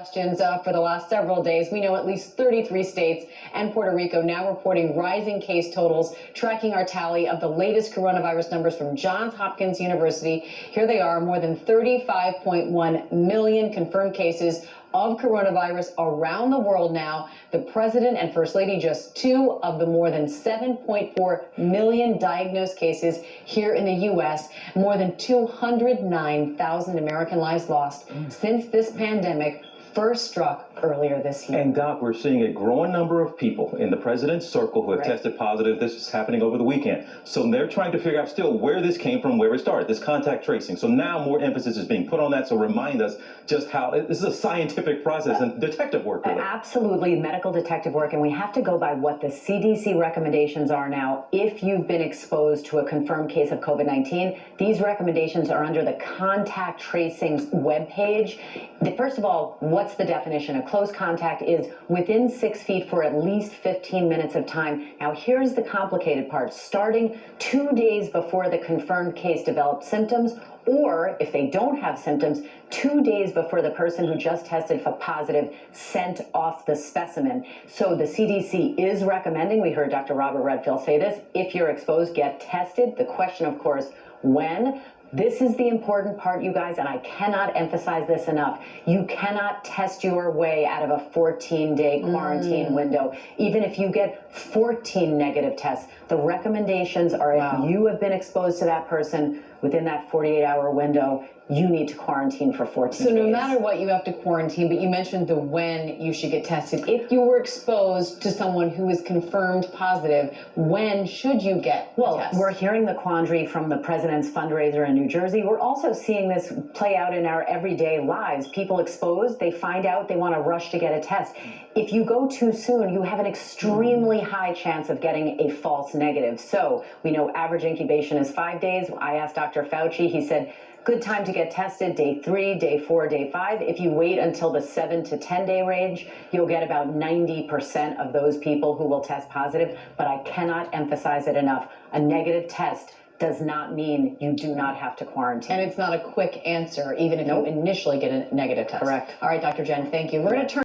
Questions for the last several days. We know at least 33 states and Puerto Rico now reporting rising case totals, tracking our tally of the latest coronavirus numbers from Johns Hopkins University. Here they are, more than 35.1 million confirmed cases of coronavirus around the world now. The president and first lady, just two of the more than 7.4 million diagnosed cases here in the U.S. More than 209,000 American lives lost since this pandemic first struck earlier this year. And Doc, we're seeing a growing number of people in the president's circle who have tested positive. This is happening over the weekend. So they're trying to figure out still where this came from, where it started, this contact tracing. So now more emphasis is being put on that. So remind us just how this is a scientific process and detective work, really. Absolutely, medical detective work. And we have to go by what the CDC recommendations are now. If you've been exposed to a confirmed case of COVID-19, these recommendations are under the contact tracing webpage. First of all, what's the definition? A close contact is within 6 feet for at least 15 minutes of time. Now, here's the complicated part. Starting 2 days before the confirmed case developed symptoms, or if they don't have symptoms, 2 days before the person who just tested for positive sent off the specimen. So the CDC is recommending, we heard Dr. Robert Redfield say this, if you're exposed, get tested. The question, of course, when? This is the important part, you guys, and I cannot emphasize this enough. You cannot test your way out of a 14-day quarantine window. Even if you get 14 negative tests, the recommendations are if you have been exposed to that person within that 48-hour window, you need to quarantine for 14 days. So no matter what, you have to quarantine, but you mentioned the when you should get tested. If you were exposed to someone who is confirmed positive, when should you get the test? We're hearing the quandary from the president's fundraiser in New Jersey. We're also seeing this play out in our everyday lives. People exposed, they find out, they want to rush to get a test. If you go too soon, you have an extremely high chance of getting a false negative. So we know average incubation is 5 days. I asked Dr. Fauci, he said, good time to get tested, day 3, day 4, day 5. If you wait until the 7 to 10 day range, you'll get about 90% of those people who will test positive. But I cannot emphasize it enough. A negative test does not mean you do not have to quarantine. And it's not a quick answer, even if you initially get a negative test. Correct. All right, Dr. Jen, thank you. We're going to turn